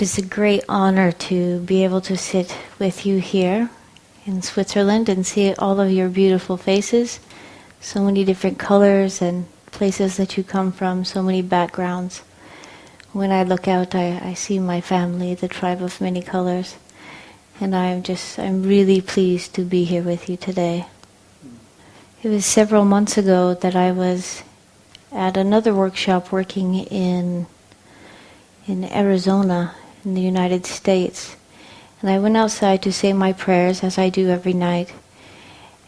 It's a great honor to be able to sit with you here in Switzerland and see all of your beautiful faces, so many different colors and places that you come from, so many backgrounds. When I look out, I see my family, the tribe of many colors, and I'm really pleased to be here with you today. It was several months ago that I was at another workshop working in Arizona, in the United States. And I went outside to say my prayers, as I do every night.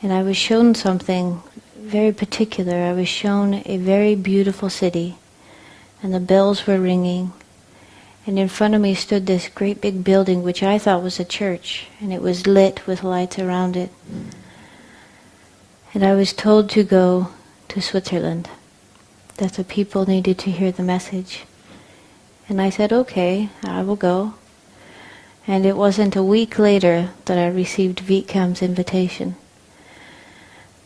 And I was shown something very particular. I was shown a very beautiful city. And the bells were ringing. And in front of me stood this great big building, which I thought was a church. And it was lit with lights around it. And I was told to go to Switzerland, that the people needed to hear the message. And I said, okay, I will go. And it wasn't a week later that I received Vietkam's invitation.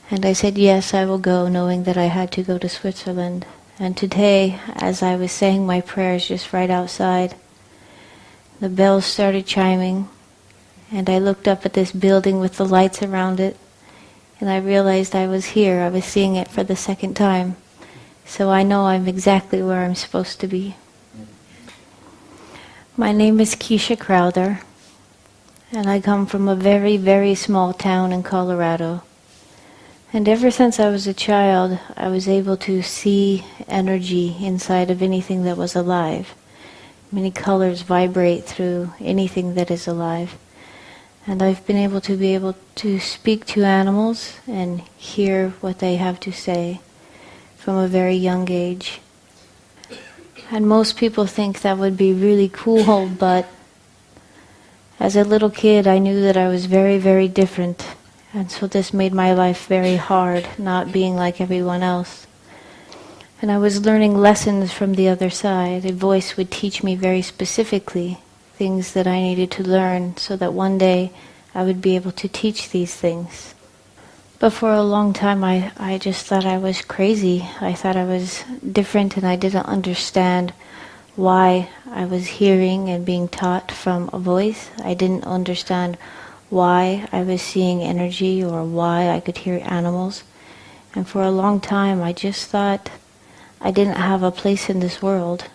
And I said, yes, I will go, knowing that I had to go to Switzerland. And today, as I was saying my prayers just right outside, the bells started chiming, and I looked up at this building with the lights around it, and I realized I was here. I was seeing it for the second time. So I know I'm exactly where I'm supposed to be. My name is Kiesha Crowther, and I come from a very, very small town in Colorado. And ever since I was a child, I was able to see energy inside of anything that was alive. Many colors vibrate through anything that is alive. And I've been able to speak to animals and hear what they have to say from a very young age. And most people think that would be really cool, but as a little kid I knew that I was very, very different. And so this made my life very hard, not being like everyone else. And I was learning lessons from the other side. A voice would teach me very specifically things that I needed to learn so that one day I would be able to teach these things. But for a long time I just thought I was crazy. I thought I was different, and I didn't understand why I was hearing and being taught from a voice. I didn't understand why I was seeing energy or why I could hear animals. And for a long time I just thought I didn't have a place in this world.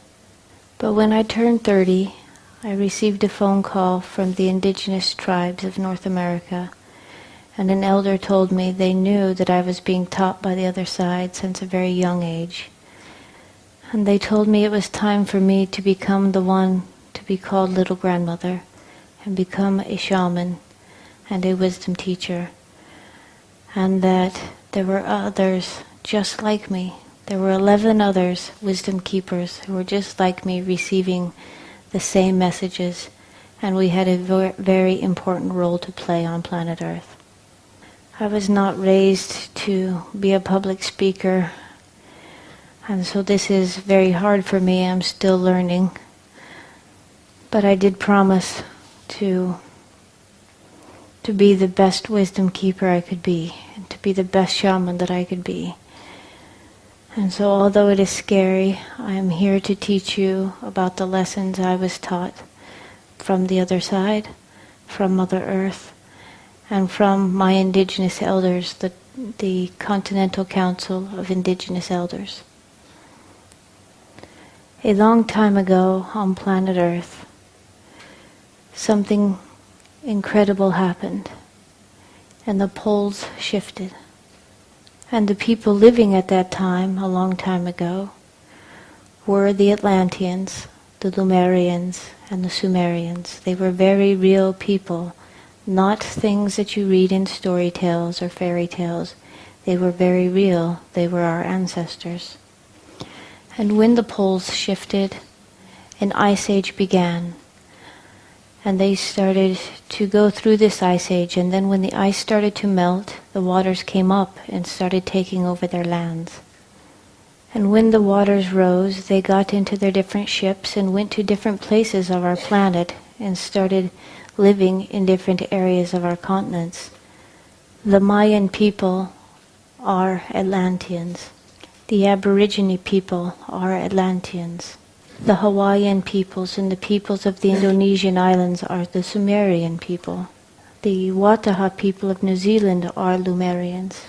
But when I turned 30, I received a phone call from the indigenous tribes of North America, and an elder told me they knew that I was being taught by the other side since a very young age. And they told me it was time for me to become the one to be called Little Grandmother and become a shaman and a wisdom teacher, and that there were others just like me. There were 11 others, wisdom keepers, who were just like me, receiving the same messages, and we had a very important role to play on planet Earth. I was not raised to be a public speaker, and so this is very hard for me. I'm still learning. But I did promise to be the best wisdom keeper I could be, and to be the best shaman that I could be. And so although it is scary, I am here to teach you about the lessons I was taught from the other side, from Mother Earth, and from my indigenous elders, the Continental Council of Indigenous Elders. A long time ago on planet Earth, something incredible happened, and the poles shifted. And the people living at that time, a long time ago, were the Atlanteans, the Lemurians, and the Sumerians. They were very real people, not things that you read in story tales or fairy tales. They were very real. They were our ancestors. And when the poles shifted, an ice age began. And they started to go through this ice age, and then when the ice started to melt, the waters came up and started taking over their lands. And when the waters rose, they got into their different ships and went to different places of our planet and started living in different areas of our continents. The Mayan people are Atlanteans. The Aborigine people are Atlanteans. The Hawaiian peoples and the peoples of the Indonesian islands are the Sumerian people. The Wataha people of New Zealand are Lemurians.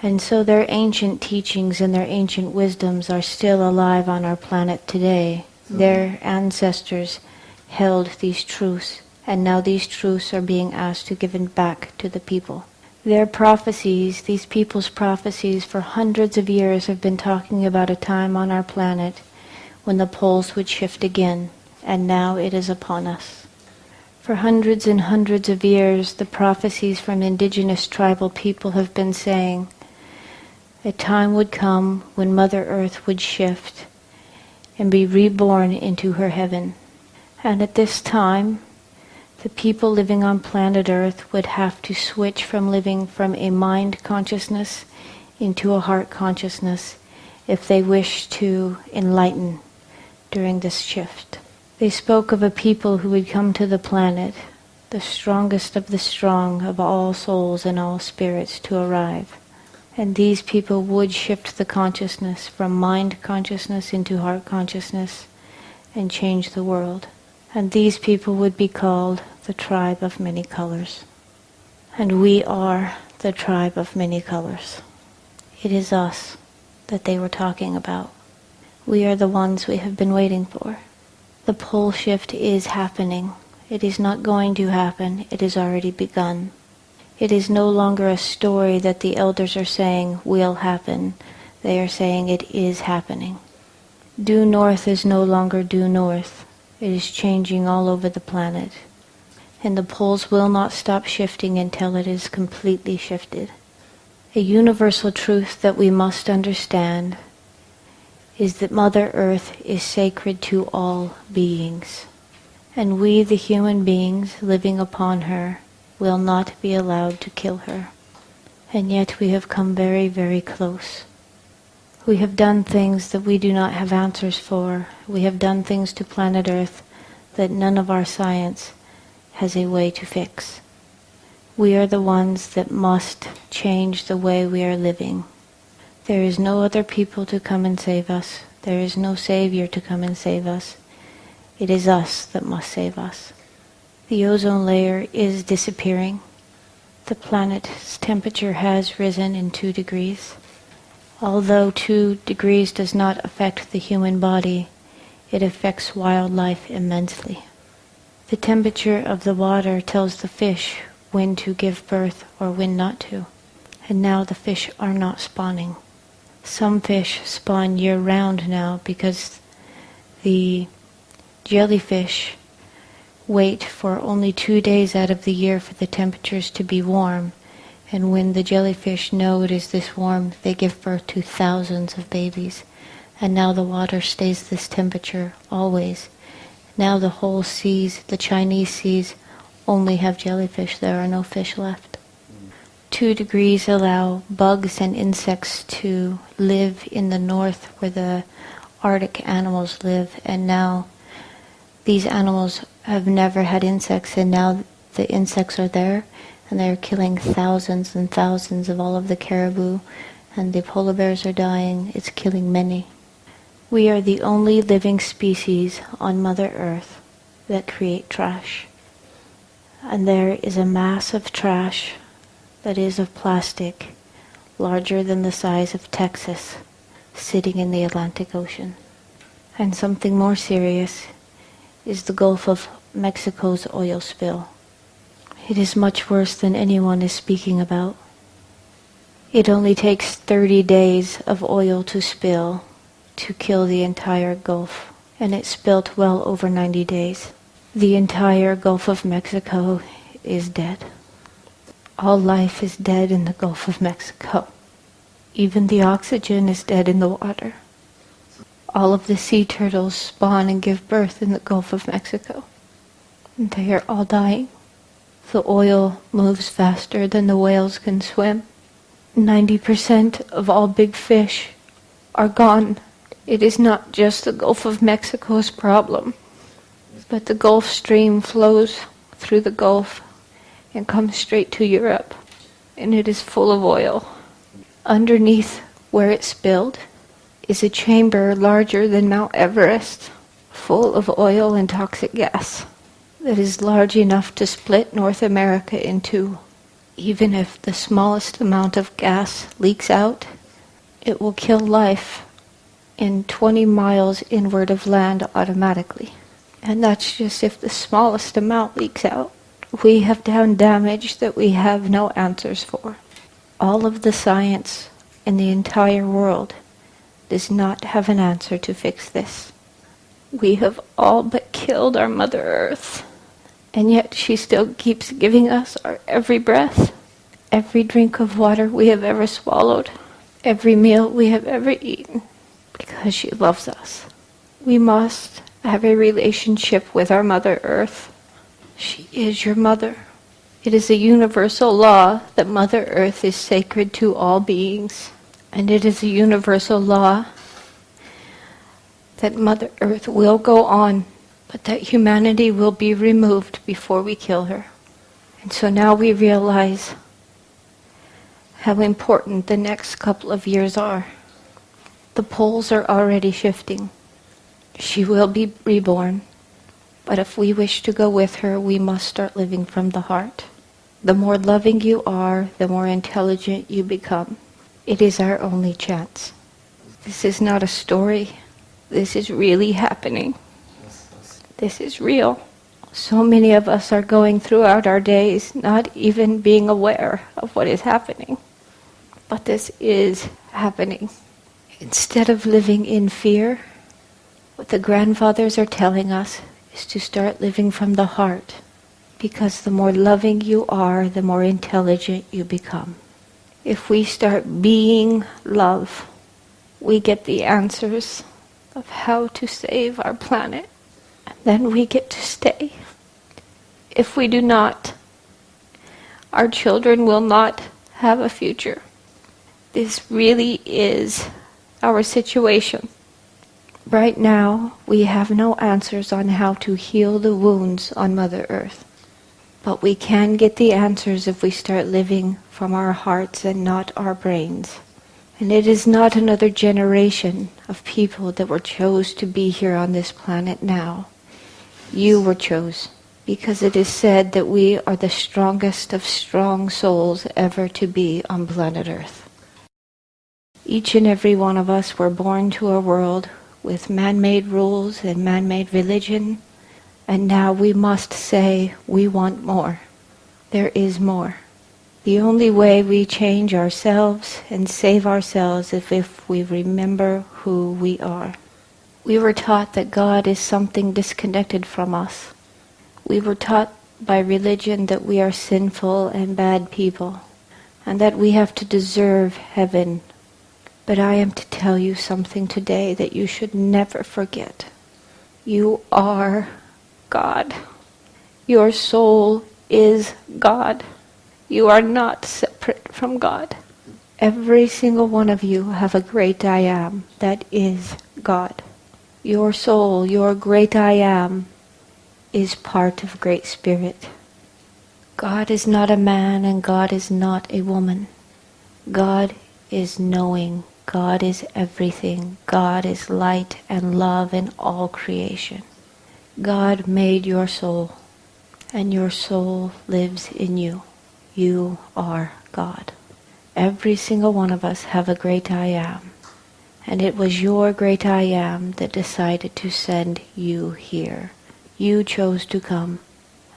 And so their ancient teachings and their ancient wisdoms are still alive on our planet today. Their ancestors held these truths, and now these truths are being asked to give it back to the people. Their prophecies, these people's prophecies for hundreds of years have been talking about a time on our planet when the poles would shift again, and now it is upon us. For hundreds and hundreds of years, the prophecies from indigenous tribal people have been saying, a time would come when Mother Earth would shift and be reborn into her heaven. And at this time, the people living on planet Earth would have to switch from living from a mind consciousness into a heart consciousness if they wish to enlighten during this shift. They spoke of a people who would come to the planet, the strongest of the strong of all souls and all spirits to arrive. And these people would shift the consciousness from mind consciousness into heart consciousness and change the world. And these people would be called the tribe of many colors. And we are the tribe of many colors. It is us that they were talking about. We are the ones we have been waiting for. The pole shift is happening. It is not going to happen. It has already begun. It is no longer a story that the elders are saying will happen. They are saying it is happening. Due north is no longer due north. It is changing all over the planet. And the poles will not stop shifting until it is completely shifted. A universal truth that we must understand is that Mother Earth is sacred to all beings. And we, the human beings living upon her, will not be allowed to kill her. And yet we have come very, very close. We have done things that we do not have answers for. We have done things to planet Earth that none of our science has a way to fix. We are the ones that must change the way we are living. There is no other people to come and save us. There is no Savior to come and save us. It is us that must save us. The ozone layer is disappearing. The planet's temperature has risen in 2 degrees. Although 2 degrees does not affect the human body, it affects wildlife immensely. The temperature of the water tells the fish when to give birth or when not to. And now the fish are not spawning. Some fish spawn year-round now because the jellyfish wait for only 2 days out of the year for the temperatures to be warm. And when the jellyfish know it is this warm, they give birth to thousands of babies. And now the water stays this temperature always. Now the whole seas, the Chinese seas, only have jellyfish. There are no fish left. 2 degrees allow bugs and insects to live in the north where the Arctic animals live. And now these animals have never had insects, and now the insects are there, and they're killing thousands and thousands of all of the caribou, and the polar bears are dying. It's killing many. We are the only living species on Mother Earth that create trash. And there is a mass of trash that is of plastic, larger than the size of Texas, sitting in the Atlantic Ocean. And something more serious is the Gulf of Mexico's oil spill. It is much worse than anyone is speaking about. It only takes 30 days of oil to spill to kill the entire Gulf, and it spilt well over 90 days. The entire Gulf of Mexico is dead. All life is dead in the Gulf of Mexico. Even the oxygen is dead in the water. All of the sea turtles spawn and give birth in the Gulf of Mexico. And they are all dying. The oil moves faster than the whales can swim. 90% of all big fish are gone. It is not just the Gulf of Mexico's problem, but the Gulf Stream flows through the Gulf and comes straight to Europe, and it is full of oil. Underneath where it spilled is a chamber larger than Mount Everest, full of oil and toxic gas that is large enough to split North America in two. Even if the smallest amount of gas leaks out, it will kill life in 20 miles inward of land automatically. And that's just if the smallest amount leaks out. We have done damage that we have no answers for. All of the science in the entire world does not have an answer to fix this. We have all but killed our Mother Earth, and yet she still keeps giving us our every breath, every drink of water we have ever swallowed, every meal we have ever eaten, because she loves us. We must have a relationship with our Mother Earth. She is your mother. It is a universal law that Mother Earth is sacred to all beings. And it is a universal law that Mother Earth will go on, but that humanity will be removed before we kill her. And so now we realize how important the next couple of years are. The poles are already shifting. She will be reborn. But if we wish to go with her, we must start living from the heart. The more loving you are, the more intelligent you become. It is our only chance. This is not a story. This is really happening. This is real. So many of us are going throughout our days not even being aware of what is happening. But this is happening. Instead of living in fear, what the grandfathers are telling us is to start living from the heart. Because the more loving you are, the more intelligent you become. If we start being love, we get the answers of how to save our planet. And then we get to stay. If we do not, our children will not have a future. This really is our situation. Right now, we have no answers on how to heal the wounds on Mother Earth. But we can get the answers if we start living from our hearts and not our brains. And it is not another generation of people that were chose to be here on this planet now. You were chose, because it is said that we are the strongest of strong souls ever to be on planet Earth. Each and every one of us were born to a world with man-made rules and man-made religion. And now we must say, we want more. There is more. The only way we change ourselves and save ourselves is if we remember who we are. We were taught that God is something disconnected from us. We were taught by religion that we are sinful and bad people, and that we have to deserve heaven. But I am to tell you something today that you should never forget. You are God. Your soul is God. You are not separate from God. Every single one of you have a great I am that is God. Your soul, your great I am, is part of Great Spirit. God is not a man and God is not a woman. God is knowing. God is everything. God is light and love in all creation. God made your soul, and your soul lives in you. You are God. Every single one of us have a great I am, and it was your great I am that decided to send you here. You chose to come.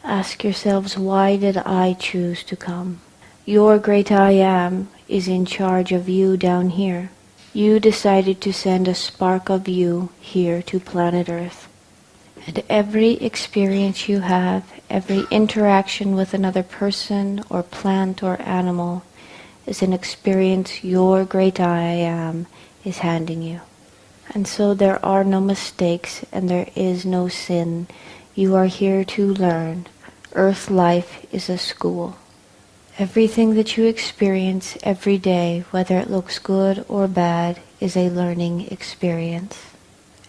Ask yourselves, why did I choose to come? Your great I am is in charge of you down here. You decided to send a spark of you here to planet Earth. And every experience you have, every interaction with another person or plant or animal is an experience your great I am is handing you. And so there are no mistakes and there is no sin. You are here to learn. Earth life is a school. Everything that you experience every day, whether it looks good or bad, is a learning experience.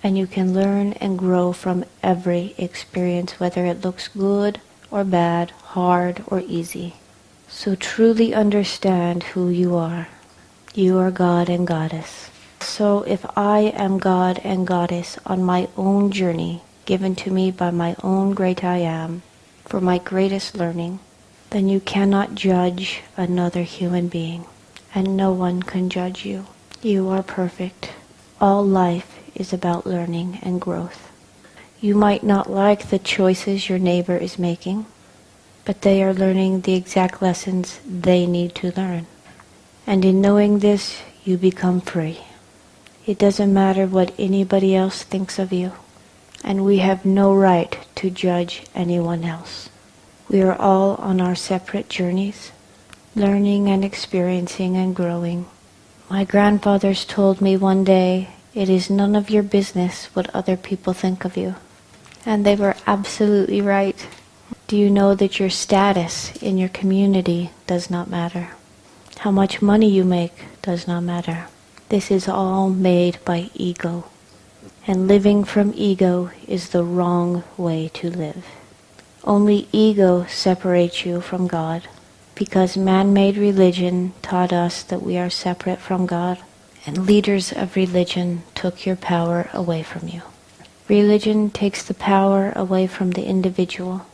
And you can learn and grow from every experience, whether it looks good or bad, hard or easy. So truly understand who you are. You are God and Goddess. So if I am God and Goddess on my own journey, given to me by my own great I Am, for my greatest learning, then you cannot judge another human being, and no one can judge you. You are perfect. All life is about learning and growth. You might not like the choices your neighbor is making, but they are learning the exact lessons they need to learn. And in knowing this, you become free. It doesn't matter what anybody else thinks of you, and we have no right to judge anyone else. We are all on our separate journeys, learning and experiencing and growing. My grandfathers told me one day, it is none of your business what other people think of you. And they were absolutely right. Do you know that your status in your community does not matter? How much money you make does not matter. This is all made by ego. And living from ego is the wrong way to live. Only ego separates you from God, because man-made religion taught us that we are separate from God, and leaders of religion took your power away from you. Religion takes the power away from the individual,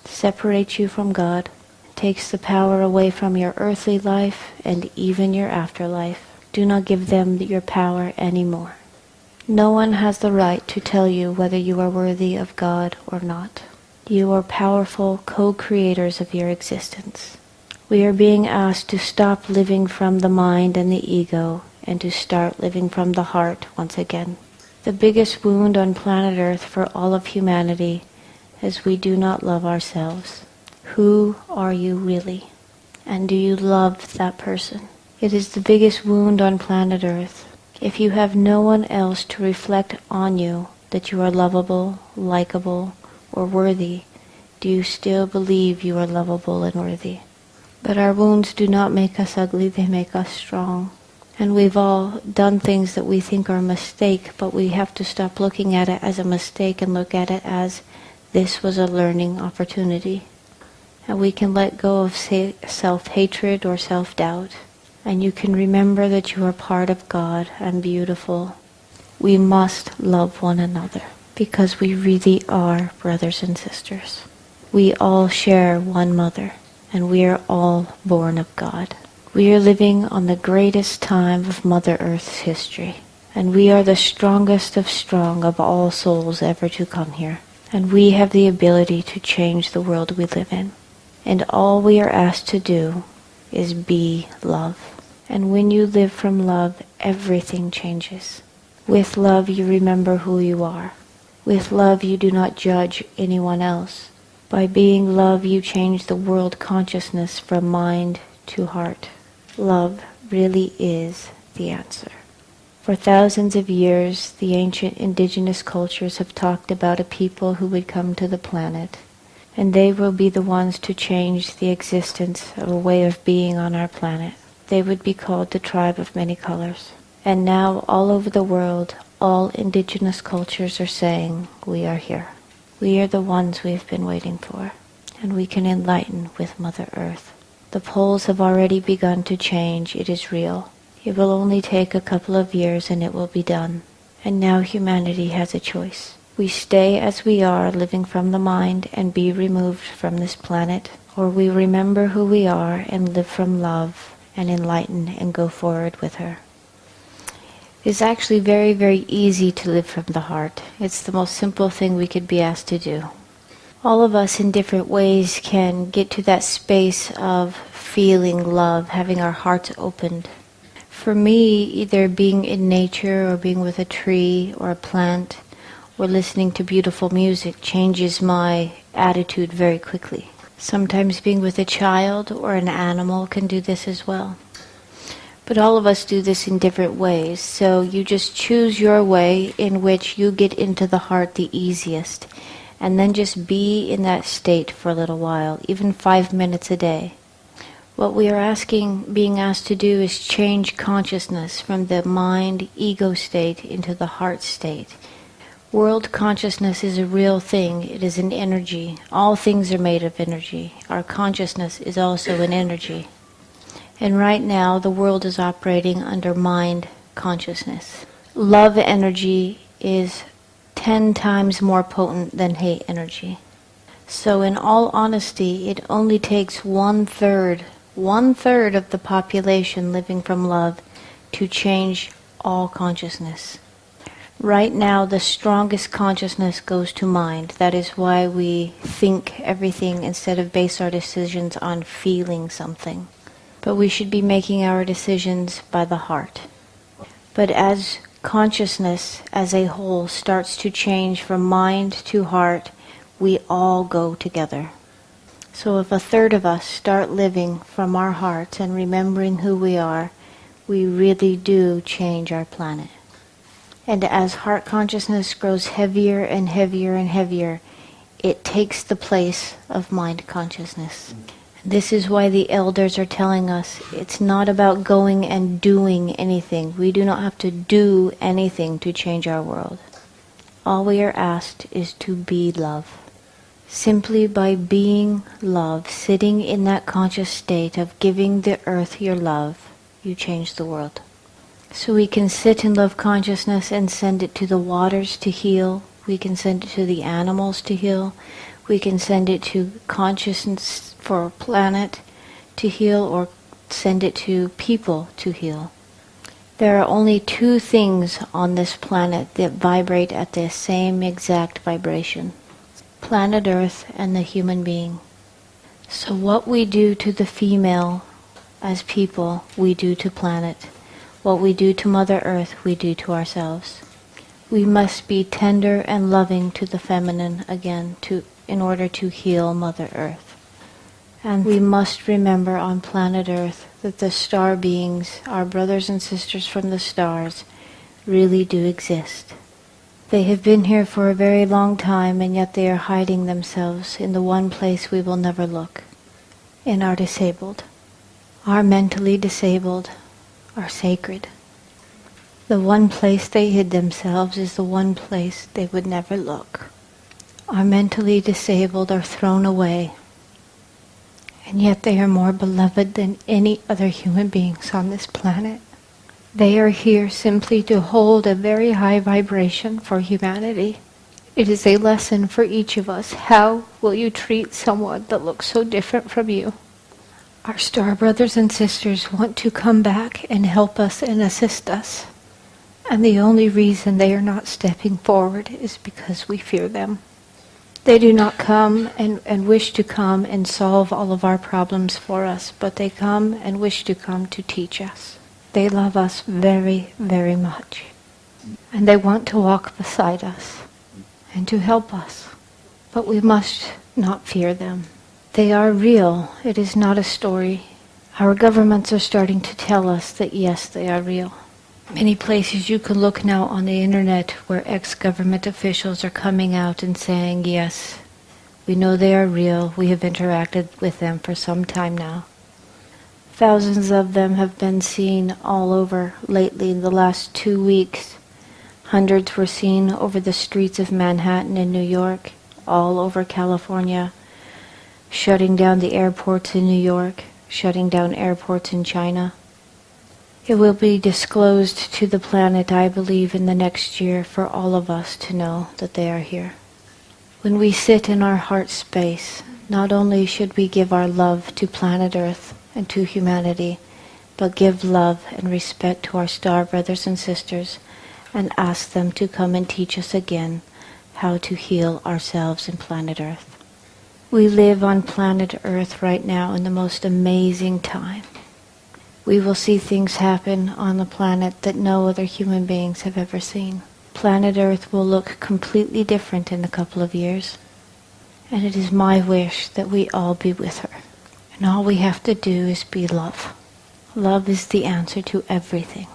separates you from God, takes the power away from your earthly life and even your afterlife. Do not give them your power anymore. No one has the right to tell you whether you are worthy of God or not. You are powerful co-creators of your existence. We are being asked to stop living from the mind and the ego and to start living from the heart once again. The biggest wound on planet Earth for all of humanity is we do not love ourselves. Who are you really? And do you love that person? It is the biggest wound on planet Earth. If you have no one else to reflect on you that you are lovable, likable, or worthy, do you still believe you are lovable and worthy? But our wounds do not make us ugly, they make us strong. And we've all done things that we think are a mistake, but we have to stop looking at it as a mistake and look at it as this was a learning opportunity. And we can let go of self-hatred or self-doubt. And you can remember that you are part of God and beautiful. We must love one another because we really are brothers and sisters. We all share one mother, and we are all born of God. We are living on the greatest time of Mother Earth's history, and we are the strongest of strong of all souls ever to come here. And we have the ability to change the world we live in. And all we are asked to do is be love. And when you live from love, everything changes. With love, you remember who you are. With love, you do not judge anyone else. By being love, you change the world consciousness from mind to heart. Love really is the answer. For thousands of years, the ancient indigenous cultures have talked about a people who would come to the planet, and they will be the ones to change the existence of a way of being on our planet. They would be called the tribe of many colors. And now, all over the world, all indigenous cultures are saying, we are here. We are the ones we've been waiting for, and we can enlighten with Mother Earth. The poles have already begun to change. It is real. It will only take a couple of years and it will be done. And now humanity has a choice. We stay as we are, living from the mind and be removed from this planet, or we remember who we are and live from love and enlighten and go forward with her. It's actually very, very easy to live from the heart. It's the most simple thing we could be asked to do. All of us in different ways can get to that space of feeling love, having our hearts opened. For me, either being in nature or being with a tree or a plant or listening to beautiful music changes my attitude very quickly. Sometimes being with a child or an animal can do this as well. But all of us do this in different ways, so you just choose your way in which you get into the heart the easiest. And then just be in that state for a little while, even 5 minutes a day. What we are being asked to do is change consciousness from the mind, ego state into the heart state. World consciousness is a real thing. It is an energy. All things are made of energy. Our consciousness is also an energy. And right now, the world is operating under mind consciousness. Love energy is 10 times more potent than hate energy. So in all honesty, it only takes one third of the population living from love to change all consciousness. Right now, the strongest consciousness goes to mind. That is why we think everything instead of base our decisions on feeling something. But we should be making our decisions by the heart. But as consciousness as a whole starts to change from mind to heart, we all go together. So if a third of us start living from our hearts and remembering who we are, we really do change our planet. And as heart consciousness grows heavier and heavier and heavier, it takes the place of mind consciousness. This is why the elders are telling us it's not about going and doing anything. We do not have to do anything to change our world. All we are asked is to be love. Simply by being love, sitting in that conscious state of giving the earth your love, you change the world. So we can sit in love consciousness and send it to the waters to heal. We can send it to the animals to heal. We can send it to consciousness for a planet to heal, or send it to people to heal. There are only two things on this planet that vibrate at the same exact vibration: planet Earth and the human being. So what we do to the female as people, we do to planet. What we do to Mother Earth, we do to ourselves. We must be tender and loving to the feminine again in order to heal Mother Earth. And we must remember on planet Earth that the star beings, our brothers and sisters from the stars, really do exist. They have been here for a very long time, and yet they are hiding themselves in the one place we will never look, in our disabled. Our mentally disabled are sacred. The one place they hid themselves is the one place they would never look. Our mentally disabled are thrown away, and yet they are more beloved than any other human beings on this planet. They are here simply to hold a very high vibration for humanity. It is a lesson for each of us. How will you treat someone that looks so different from you? Our star brothers and sisters want to come back and help us and assist us. And the only reason they are not stepping forward is because we fear them. They do not come and wish to come and solve all of our problems for us, but they come and wish to come to teach us. They love us very, very much. And they want to walk beside us and to help us. But we must not fear them. They are real. It is not a story. Our governments are starting to tell us that yes, they are real. Many places you can look now on the internet where ex-government officials are coming out and saying, yes, we know they are real. We have interacted with them for some time now. Thousands of them have been seen all over lately in the last 2 weeks. Hundreds were seen over the streets of Manhattan and New York, all over California, shutting down the airports in New York, shutting down airports in China. It will be disclosed to the planet, I believe, in the next year for all of us to know that they are here. When we sit in our heart space, not only should we give our love to planet Earth and to humanity, but give love and respect to our star brothers and sisters and ask them to come and teach us again how to heal ourselves in planet Earth. We live on planet Earth right now in the most amazing time. We will see things happen on the planet that no other human beings have ever seen. Planet Earth will look completely different in a couple of years. And it is my wish that we all be with her. And all we have to do is be love. Love is the answer to everything.